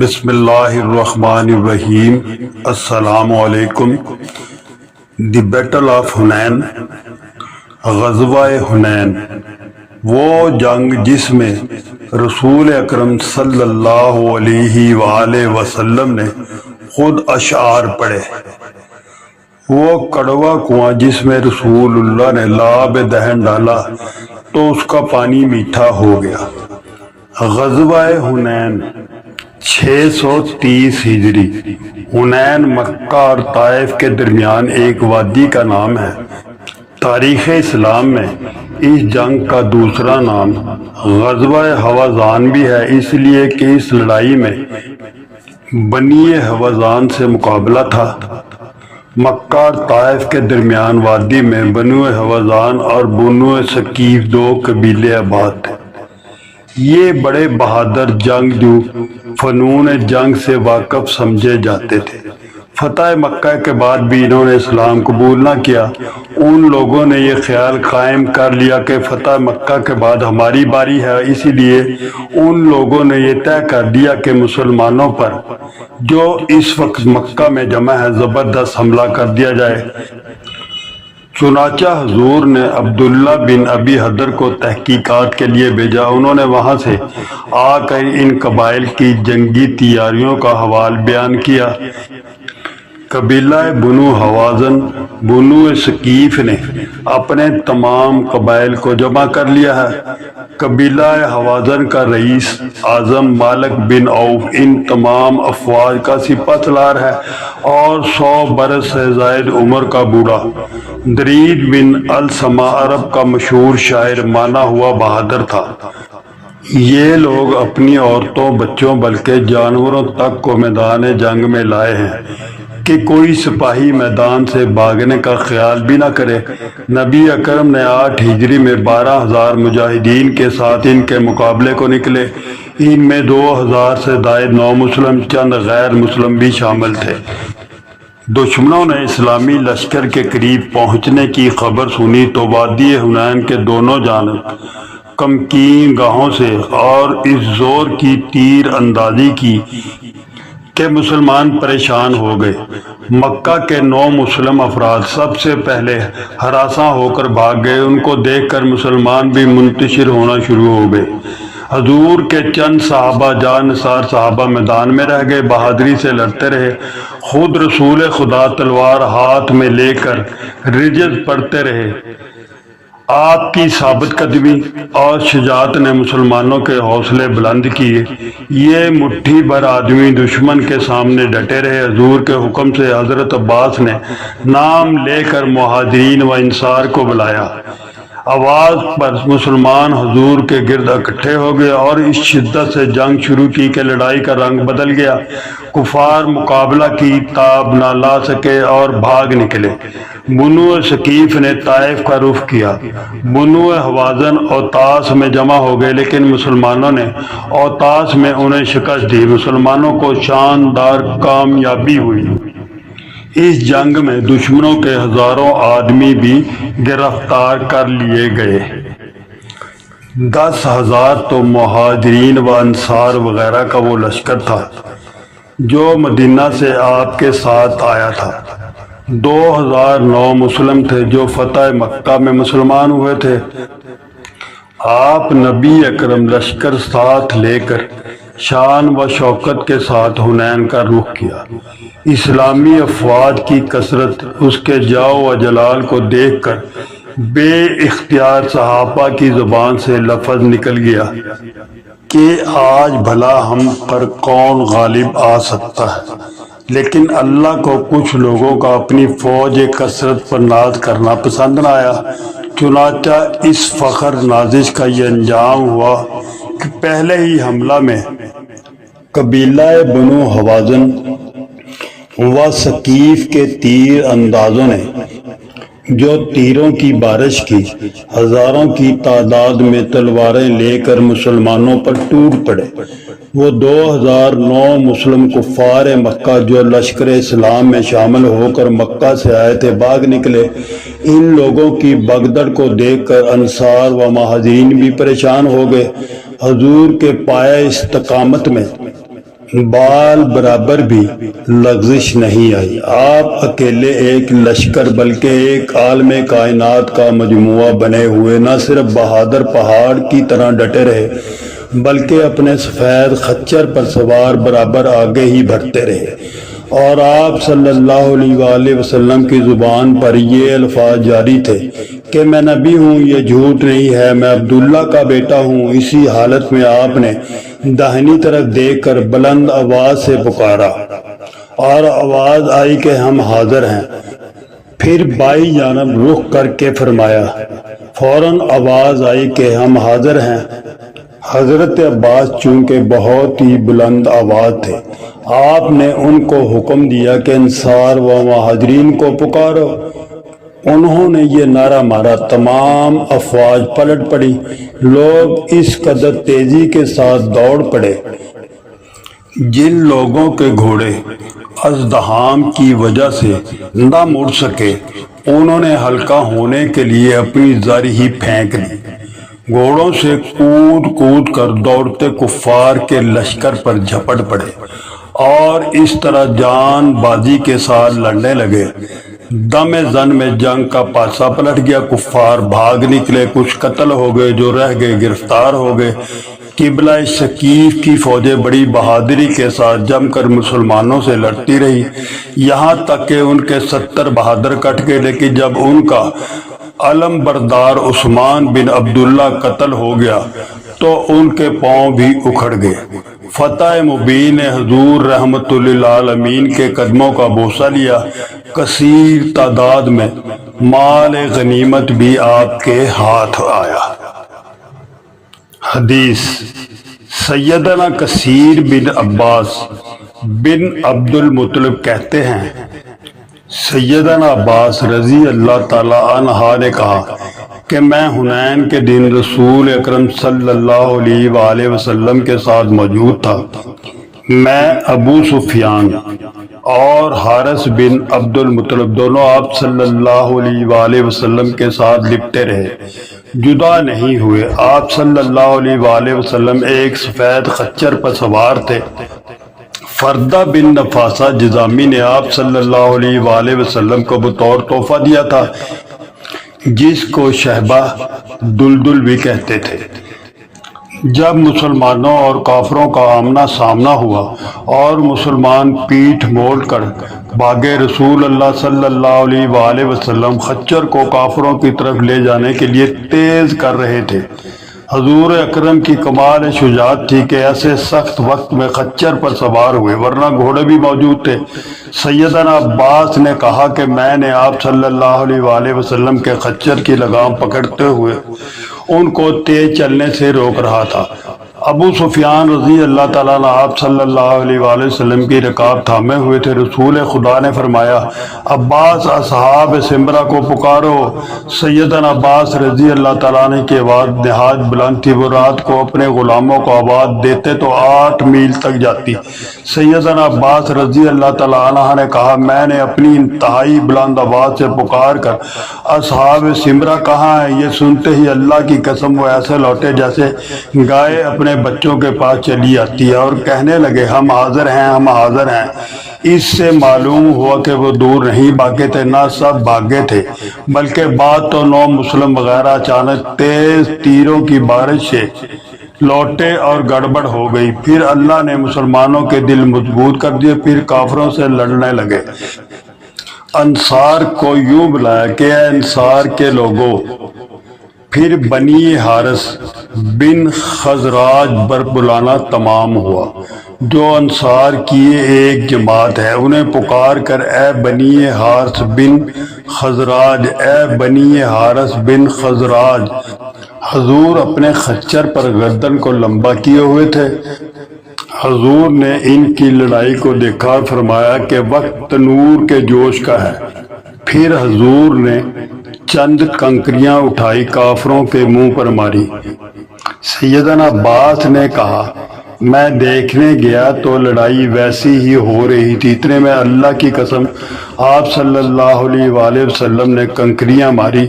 بسم اللہ الرحمن الرحیم۔ السلام علیکم۔ دی بیٹل آف حنین، غزوہ حنین، وہ جنگ جس میں رسول اکرم صلی اللہ علیہ وآلہ وسلم نے خود اشعار پڑھے، وہ کڑوا کنواں جس میں رسول اللہ نے لعاب دہن ڈالا تو اس کا پانی میٹھا ہو گیا۔ غزوہ حنین 630 ہجری۔ حنین مکہ اور طائف کے درمیان ایک وادی کا نام ہے۔ تاریخ اسلام میں اس جنگ کا دوسرا نام غزوہ حوازان بھی ہے، اس لیے کہ اس لڑائی میں بنی حوازان سے مقابلہ تھا۔ مکہ اور طائف کے درمیان وادی میں بنو حوازان اور بنو ثقیف دو قبیلے آباد تھے۔ یہ بڑے بہادر جنگجو فنون جنگ سے واقف سمجھے جاتے تھے۔ فتح مکہ کے بعد بھی انہوں نے اسلام قبول نہ کیا۔ ان لوگوں نے یہ خیال قائم کر لیا کہ فتح مکہ کے بعد ہماری باری ہے، اسی لیے ان لوگوں نے یہ طے کر دیا کہ مسلمانوں پر جو اس وقت مکہ میں جمع ہے زبردست حملہ کر دیا جائے۔ چنانچہ حضور نے عبداللہ بن ابی حدر کو تحقیقات کے لیے بھیجا۔ انہوں نے وہاں سے آ کر ان قبائل کی جنگی تیاریوں کا حوال بیان کیا۔ قبیلہ بنو حوازن بنو ثقیف نے اپنے تمام قبائل کو جمع کر لیا ہے۔ قبیلہ حوازن کا رئیس اعظم مالک بن عوف ان تمام افواج کا سپہ سالار ہے اور 100 برس سے زائد عمر کا بوڑھا درید بن السما عرب کا مشہور شاعر مانا ہوا بہادر تھا۔ یہ لوگ اپنی عورتوں، بچوں بلکہ جانوروں تک کو میدان جنگ میں لائے ہیں کہ کوئی سپاہی میدان سے بھاگنے کا خیال بھی نہ کرے۔ نبی اکرم نے 8 ہجری میں 12,000 مجاہدین کے ساتھ ان کے مقابلے کو نکلے۔ ان میں 2,000 سے زائد نو مسلم، چند غیر مسلم بھی شامل تھے۔ دشمنوں نے اسلامی لشکر کے قریب پہنچنے کی خبر سنی تو وادی حنین کے دونوں جانب کمکین گاہوں سے اور اس زور کی تیر اندازی کی کہ مسلمان پریشان ہو گئے۔ مکہ کے 9 مسلم افراد سب سے پہلے ہراساں ہو کر بھاگ گئے۔ ان کو دیکھ کر مسلمان بھی منتشر ہونا شروع ہو گئے۔ حضور کے چند صحابہ جان نثار صحابہ میدان میں رہ گئے، بہادری سے لڑتے رہے۔ خود رسول خدا تلوار ہاتھ میں لے کر رجز پڑھتے رہے۔ آپ کی ثابت قدمی اور شجاعت نے مسلمانوں کے حوصلے بلند کیے۔ یہ مٹھی بھر آدمی دشمن کے سامنے ڈٹے رہے۔ حضور کے حکم سے حضرت عباس نے نام لے کر مہاجرین و انصار کو بلایا۔ آواز پر مسلمان حضور کے گرد اکٹھے ہو گئے اور اس شدت سے جنگ شروع کی کہ لڑائی کا رنگ بدل گیا۔ کفار مقابلہ کی تاب نہ لا سکے اور بھاگ نکلے۔ بنو ثقیف نے طائف کا رخ کیا۔ بنو حوازن اوتاس میں جمع ہو گئے، لیکن مسلمانوں نے اوتاس میں انہیں شکست دی۔ مسلمانوں کو شاندار کامیابی ہوئی۔ اس جنگ میں دشمنوں کے ہزاروں آدمی بھی گرفتار کر لیے گئے۔ 10,000 تو مہاجرین و انصار وغیرہ کا وہ لشکر تھا جو مدینہ سے آپ کے ساتھ آیا تھا۔ 2,009 مسلم تھے جو فتح مکہ میں مسلمان ہوئے تھے۔ آپ نبی اکرم لشکر ساتھ لے کر شان و شوکت کے ساتھ حنین کا رخ کیا۔ اسلامی افواج کی کثرت، اس کے جاؤ و جلال کو دیکھ کر بے اختیار صحابہ کی زبان سے لفظ نکل گیا کہ آج بھلا ہم پر کون غالب آ سکتا ہے۔ لیکن اللہ کو کچھ لوگوں کا اپنی فوج کثرت پر ناز کرنا پسند نہ آیا۔ چنانچہ اس فخر نازش کا یہ انجام ہوا کہ پہلے ہی حملہ میں قبیلہ بنو حوازن و ثقیف کے تیر اندازوں نے جو تیروں کی بارش کی، ہزاروں کی تعداد میں تلواریں لے کر مسلمانوں پر ٹوٹ پڑے۔ وہ 2,009 مسلم کفار مکہ جو لشکر اسلام میں شامل ہو کر مکہ سے آئے تھے بھاگ نکلے۔ ان لوگوں کی بگدڑ کو دیکھ کر انصار و مہاجرین بھی پریشان ہو گئے۔ حضور کے پائے استقامت میں بال برابر بھی لغزش نہیں آئی۔ آپ اکیلے ایک لشکر بلکہ ایک عالم کائنات کا مجموعہ بنے ہوئے نہ صرف بہادر پہاڑ کی طرح ڈٹے رہے بلکہ اپنے سفید خچر پر سوار برابر آگے ہی بڑھتے رہے، اور آپ صلی اللہ علیہ وآلہ وسلم کی زبان پر یہ الفاظ جاری تھے کہ میں نبی ہوں، یہ جھوٹ نہیں ہے، میں عبداللہ کا بیٹا ہوں۔ اسی حالت میں آپ نے داہنی طرف دیکھ کر بلند آواز سے پکارا اور آواز آئی کہ ہم حاضر ہیں۔ پھر بائیں جانب رخ کر کے فرمایا، فوراً آواز آئی کہ ہم حاضر ہیں۔ حضرت عباس چونکہ بہت ہی بلند آواز تھے، آپ نے ان کو حکم دیا کہ انصار و مہاجرین کو پکارو۔ انہوں نے یہ نعرہ مارا، تمام افواج پلٹ پڑی، لوگ اس قدر تیزی کے ساتھ دوڑ پڑے جن لوگوں کے گھوڑے ازدحام کی وجہ سے نہ مڑ سکے، انہوں نے ہلکا ہونے کے لیے اپنی زر ہی پھینک دی۔ گھوڑوں سے کود کود کر دوڑتے کفار کے لشکر پر جھپٹ پڑے اور اس طرح جان بازی کے ساتھ لڑنے لگے۔ دم زن میں جنگ کا پاسا پلٹ گیا، کفار بھاگ نکلے، کچھ قتل ہو گئے، جو رہ گئے گرفتار ہو گئے۔ قبلہ ثقیف کی فوجیں بڑی بہادری کے ساتھ جم کر مسلمانوں سے لڑتی رہی، یہاں تک کہ ان کے 70 بہادر کٹ گئے، لیکن جب ان کا علم بردار عثمان بن عبداللہ قتل ہو گیا تو ان کے پاؤں بھی اکھڑ گئے۔ فتح مبین نے حضور رحمت للعالمین کے قدموں کا بوسہ لیا، کثیر تعداد میں مال غنیمت بھی آپ کے ہاتھ آیا۔ حدیث: سیدنا کثیر بن عباس بن عبد المطلب کہتے ہیں، سیدنا عباس رضی اللہ تعالی عنہ نے کہا کہ میں حنین کے دن رسول اکرم صلی اللہ علیہ وآلہ وسلم کے ساتھ موجود تھا۔ میں، ابو سفیان اور حارث بن عبد المطلب دونوں آپ صلی اللہ علیہ وآلہ وسلم کے ساتھ لپٹے رہے، جدا نہیں ہوئے۔ آپ صلی اللہ علیہ وآلہ وسلم ایک سفید خچر پر سوار تھے۔ فردہ بن نفاسہ جذامی نے آپ صلی اللہ علیہ وآلہ وسلم کو بطور تحفہ دیا تھا، جس کو شہبہ دلدل بھی کہتے تھے۔ جب مسلمانوں اور کافروں کا آمنا سامنا ہوا اور مسلمان پیٹھ موڑ کر بھاگے، رسول اللہ صلی اللہ علیہ وآلہ وسلم خچر کو کافروں کی طرف لے جانے کے لیے تیز کر رہے تھے۔ حضور اکرم کی کمال شجاعت تھی کہ ایسے سخت وقت میں خچر پر سوار ہوئے، ورنہ گھوڑے بھی موجود تھے۔ سیدنا عباس نے کہا کہ میں نے آپ صلی اللہ علیہ وآلہ وسلم کے خچر کی لگام پکڑتے ہوئے ان کو تیز چلنے سے روک رہا تھا۔ ابو سفیان رضی اللہ تعالیٰ عنہ آپ صلی اللہ علیہ وآلہ وسلم کی رکاب تھامے ہوئے تھے۔ رسول خدا نے فرمایا، عباس اصحاب سمرہ کو پکارو۔ سیدنا عباس رضی اللہ تعالیٰ عنہ کی آواز نہایت بلند تھی، وہ رات کو اپنے غلاموں کو آواز دیتے تو 8 میل تک جاتی۔ سیدنا عباس رضی اللہ تعالیٰ عنہ نے کہا، میں نے اپنی انتہائی بلند آواز سے پکار کر اصحاب سمرہ کہاں ہیں؟ یہ سنتے ہی اللہ کی قسم وہ ایسے لوٹے جیسے گائے اپنے بچوں کے پاس چلی آتی ہے، اور کہنے لگے، ہم حاضر ہیں، ہم حاضر ہیں۔ اس سے معلوم ہوا کہ وہ دور نہیں بھاگے تھے، نہ سب بھاگے تھے، بلکہ بعد تو 9 مسلم وغیرہ اچانک تیز تیروں کی بارش سے لوٹے اور گڑبڑ ہو گئی۔ پھر اللہ نے مسلمانوں کے دل مضبوط کر دیے، پھر کافروں سے لڑنے لگے۔ انصار کو یوں بلایا کہ اے انصار کے لوگوں، پھر بنی حارث بن خزراج پر بلانا تمام ہوا، جو انصار کی ایک جماعت ہے۔ انہیں پکار کر، اے بنی حارث بن خزراج، اے بنی حارث بن خزراج۔ حضور اپنے خچر پر گردن کو لمبا کیے ہوئے تھے۔ حضور نے ان کی لڑائی کو دیکھا اور فرمایا کہ وقت تنور کے جوش کا ہے۔ پھر حضور نے چند کنکریاں اٹھائی، کافروں کے منہ پر ماری۔ سیدنا عباس نے کہا، میں دیکھنے گیا تو لڑائی ویسی ہی ہو رہی تھی، اتنے میں اللہ کی قسم آپ صلی اللہ علیہ وآلہ وسلم نے کنکریاں ماری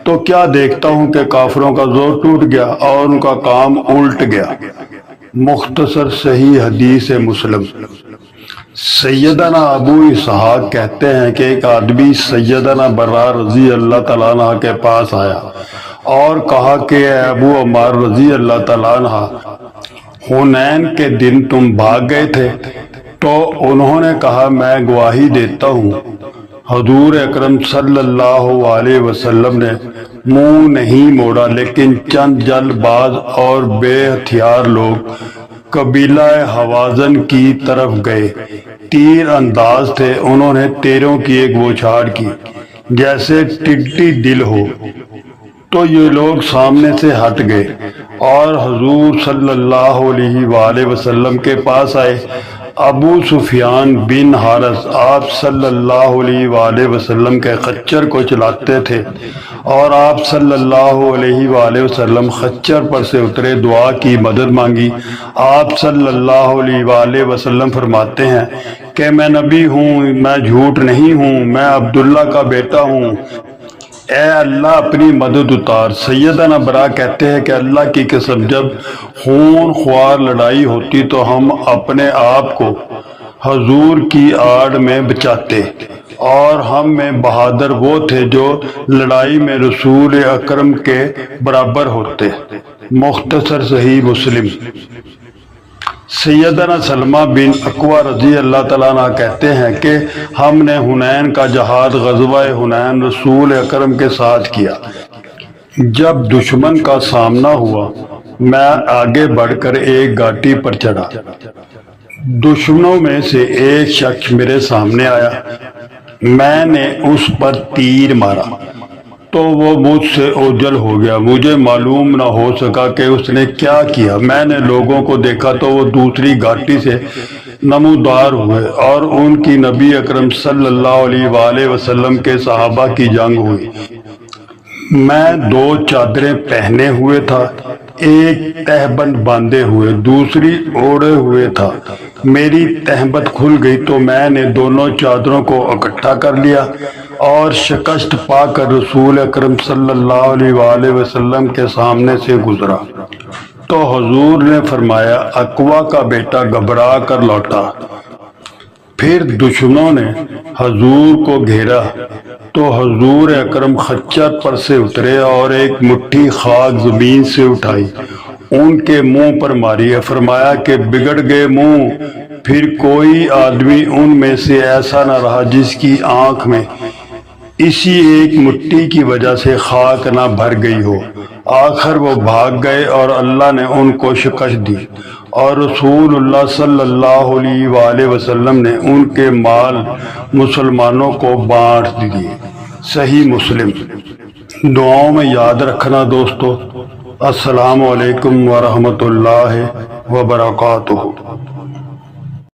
تو کیا دیکھتا ہوں کہ کافروں کا زور ٹوٹ گیا اور ان کا کام الٹ گیا۔ مختصر صحیح حدیث مسلم۔ سیدنا ابو اسحاق کہتے ہیں کہ ایک آدمی سیدنا برا رضی اللہ تعالیٰ عنہ کے پاس آیا اور کہا کہ اے ابو عمار رضی اللہ تعالیٰ عنہ، حنین کے دن تم بھاگ گئے تھے؟ تو انہوں نے کہا میں گواہی دیتا ہوں حضور اکرم صلی اللہ علیہ وسلم نے منہ نہیں موڑا، لیکن چند جلد باز اور بے ہتھیار لوگ قبیلہ حوازن کی طرف گئے، تیر انداز تھے، انہوں نے تیروں کی ایک بوچھاڑ کی جیسے ٹڈی دل ہو، تو یہ لوگ سامنے سے ہٹ گئے اور حضور صلی اللہ علیہ وآلہ وسلم کے پاس آئے۔ ابو سفیان بن حارث آپ صلی اللہ علیہ وآلہ وسلم کے خچر کو چلاتے تھے اور آپ صلی اللہ علیہ وآلہ وسلم خچر پر سے اترے، دعا کی مدد مانگی۔ آپ صلی اللہ علیہ وآلہ وسلم فرماتے ہیں کہ میں نبی ہوں، میں جھوٹ نہیں ہوں، میں عبداللہ کا بیٹا ہوں، اے اللہ اپنی مدد اتار۔ سیدنا برا کہتے ہیں کہ اللہ کی قسم جب خون خوار لڑائی ہوتی تو ہم اپنے آپ کو حضور کی آڑ میں بچاتے، اور ہم میں بہادر وہ تھے جو لڑائی میں رسول اکرم کے برابر ہوتے۔ مختصر صحیح مسلم۔ سیدنا سلمہ بن اکوع رضی اللہ تعالیٰ عنہ کہتے ہیں کہ ہم نے حنین کا جہاد غزوہ حنین رسول اکرم کے ساتھ کیا۔ جب دشمن کا سامنا ہوا میں آگے بڑھ کر ایک گھاٹی پر چڑھا، دشمنوں میں سے ایک شخص میرے سامنے آیا، میں نے اس پر تیر مارا تو وہ مجھ سے اوجھل ہو گیا، مجھے معلوم نہ ہو سکا کہ اس نے کیا کیا۔ میں نے لوگوں کو دیکھا تو وہ دوسری گھاٹی سے نمودار ہوئے اور ان کی نبی اکرم صلی اللہ علیہ وآلہ وسلم کے صحابہ کی جنگ ہوئی۔ میں دو چادریں پہنے ہوئے تھا، ایک تہبند باندھے ہوئے، دوسری اوڑھے ہوئے تھا۔ میری تہبند کھل گئی تو میں نے دونوں چادروں کو اکٹھا کر لیا اور شکست پا کر رسول اکرم صلی اللہ علیہ وآلہ وسلم کے سامنے سے گزرا تو حضور نے فرمایا اکوع کا بیٹا گھبرا کر لوٹا۔ پھر دشمنوں نے حضور کو گھیرا تو حضور اکرم خچر پر سے اترے اور ایک مٹھی خاک زمین سے اٹھائی، ان کے منہ پر ماری، فرمایا کہ بگڑ گئے منہ۔ پھر کوئی آدمی ان میں سے ایسا نہ رہا جس کی آنکھ میں اسی ایک مٹھی کی وجہ سے خاک نہ بھر گئی ہو۔ آخر وہ بھاگ گئے اور اللہ نے ان کو شکست دی اور رسول اللہ صلی اللہ علیہ وآلہ وسلم نے ان کے مال مسلمانوں کو بانٹ دیے۔ صحیح مسلم۔ دعاؤں میں یاد رکھنا دوستو۔ السلام علیکم ورحمۃ اللہ وبرکاتہ۔